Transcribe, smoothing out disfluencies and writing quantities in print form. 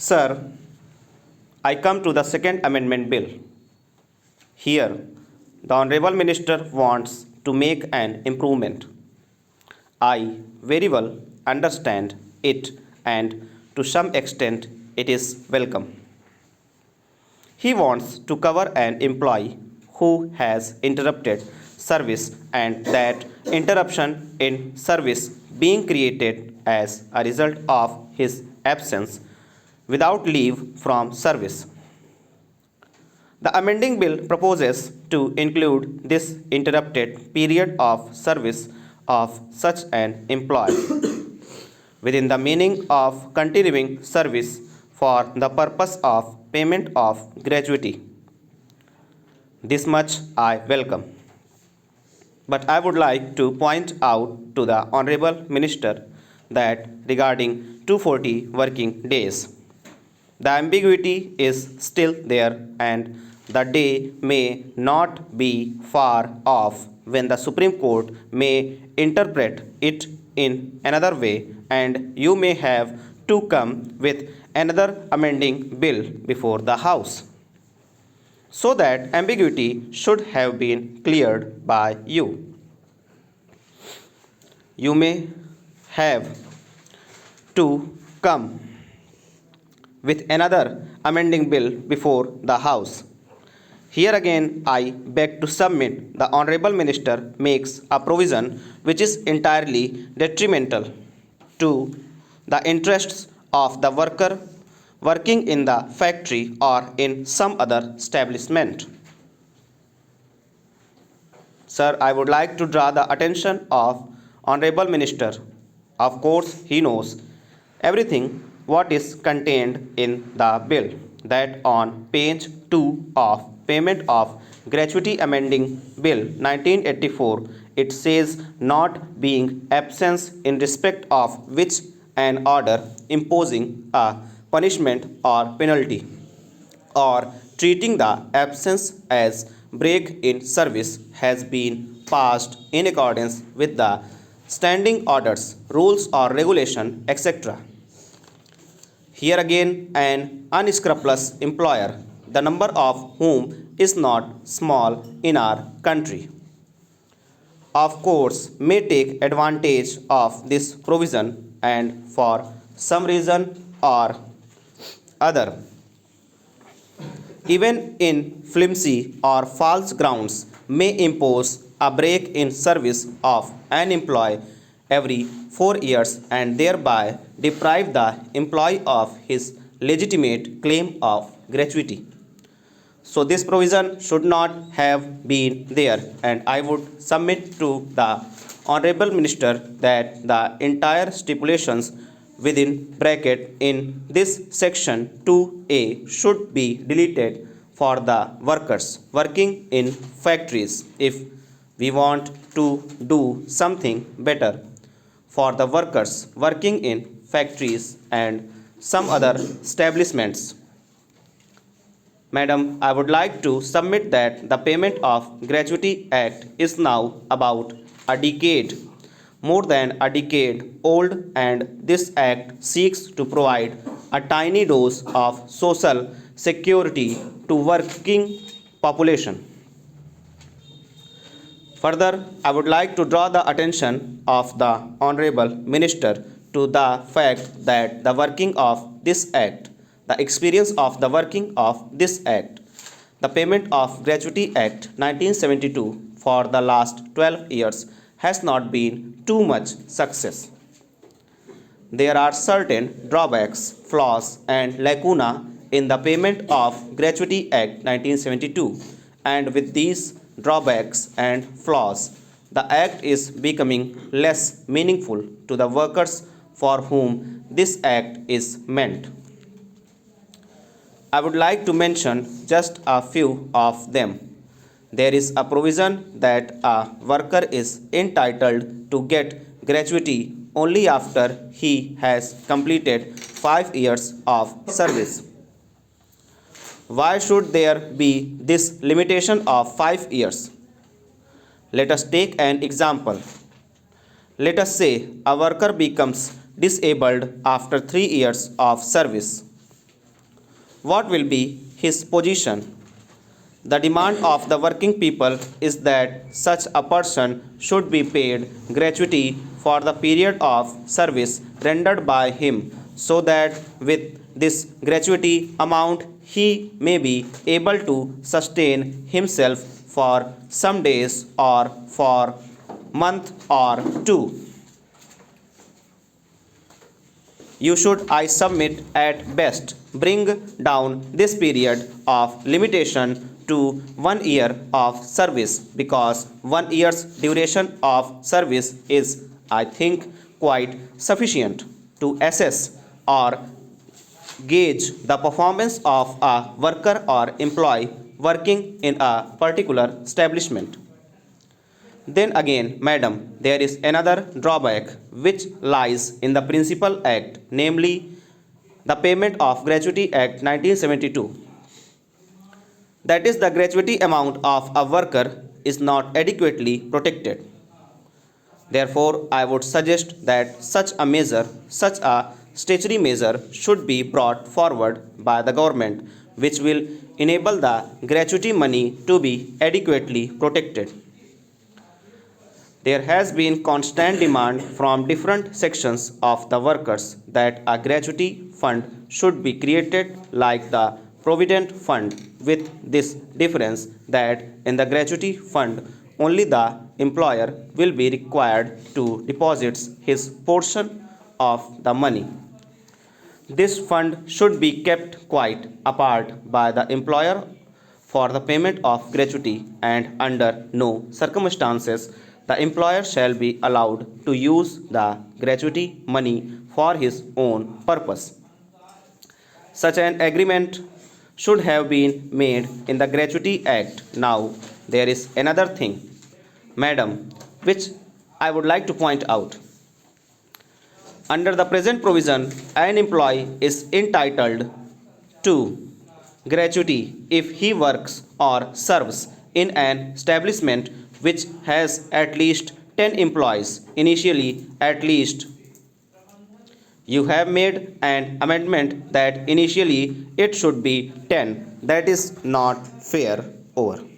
Sir, I come to the Second Amendment Bill. Here, the Honorable Minister wants to make an improvement. I very well understand it, and to some extent it is welcome. He wants to cover an employee who has interrupted service and that interruption in service being created as a result of his absence without leave from service. The amending bill proposes to include this interrupted period of service of such an employee within the meaning of continuing service for the purpose of payment of gratuity. This much I welcome. But I would like to point out to the Honorable Minister that regarding 240 working days, the ambiguity is still there, and the day may not be far off when the Supreme Court may interpret it in another way, and you may have to come with another amending bill before the House. So that ambiguity should have been cleared by you. You may have to come with another amending bill before the House. Here again, I beg to submit the Honorable Minister makes a provision which is entirely detrimental to the interests of the worker working in the factory or in some other establishment. Sir, I would like to draw the attention of Honorable Minister. Of course, he knows everything what is contained in the bill, that on page 2 of Payment of Gratuity Amending Bill 1984 it says not being absence in respect of which an order imposing a punishment or penalty or treating the absence as break in service has been passed in accordance with the standing orders, rules or regulation, etc. Here again, an unscrupulous employer, the number of whom is not small in our country, of course, may take advantage of this provision and for some reason or other, even in flimsy or false grounds, may impose a break in service of an employee every 4 years and thereby deprive the employee of his legitimate claim of gratuity. So this provision should not have been there, and I would submit to the Honorable Minister that the entire stipulations within bracket in this section 2A should be deleted for the workers working in factories if we want to do something better for the workers working in factories and some other establishments. Madam, I would like to submit that the Payment of Gratuity Act is now about a decade, more than a decade old, and this act seeks to provide a tiny dose of social security to working population. Further, I would like to draw the attention of the Honorable Minister to the fact that the working of this act, the experience of the working of this act, the Payment of Gratuity Act 1972 for the last 12 years has not been too much success. There are certain drawbacks, flaws and lacuna in the Payment of Gratuity Act 1972, and with these drawbacks and flaws, the act is becoming less meaningful to the workers for whom this act is meant. I would like to mention just a few of them. There is a provision that a worker is entitled to get gratuity only after he has completed 5 years of service. Why should there be this limitation of 5 years? Let us take an example. Let us say a worker becomes disabled after 3 years of service. what will be his position? The demand of the working people is that such a person should be paid gratuity for the period of service rendered by him, so that with this gratuity amount he may be able to sustain himself for some days or for month or two. You should, I submit, at best bring down this period of limitation to 1 year of service, because 1 year's duration of service is, I think, quite sufficient to assess or gauge the performance of a worker or employee working in a particular establishment. Then again, madam, there is another drawback which lies in the Principal Act, namely the Payment of Gratuity Act 1972. That is, the gratuity amount of a worker is not adequately protected. Therefore, I would suggest that such a statutory measure should be brought forward by the government, which will enable the gratuity money to be adequately protected. There has been constant demand from different sections of the workers that a gratuity fund should be created like the Provident Fund, with this difference that in the gratuity fund only the employer will be required to deposit his portion of the money. This fund should be kept quite apart by the employer for the payment of gratuity, and under no circumstances the employer shall be allowed to use the gratuity money for his own purpose. Such an agreement should have been made in the Gratuity Act. Now, there is another thing, madam, which I would like to point out. Under the present provision, an employee is entitled to gratuity if he works or serves in an establishment which has at least 10 employees. Initially, at least you have made an amendment that initially it should be 10. That is not fair. Over.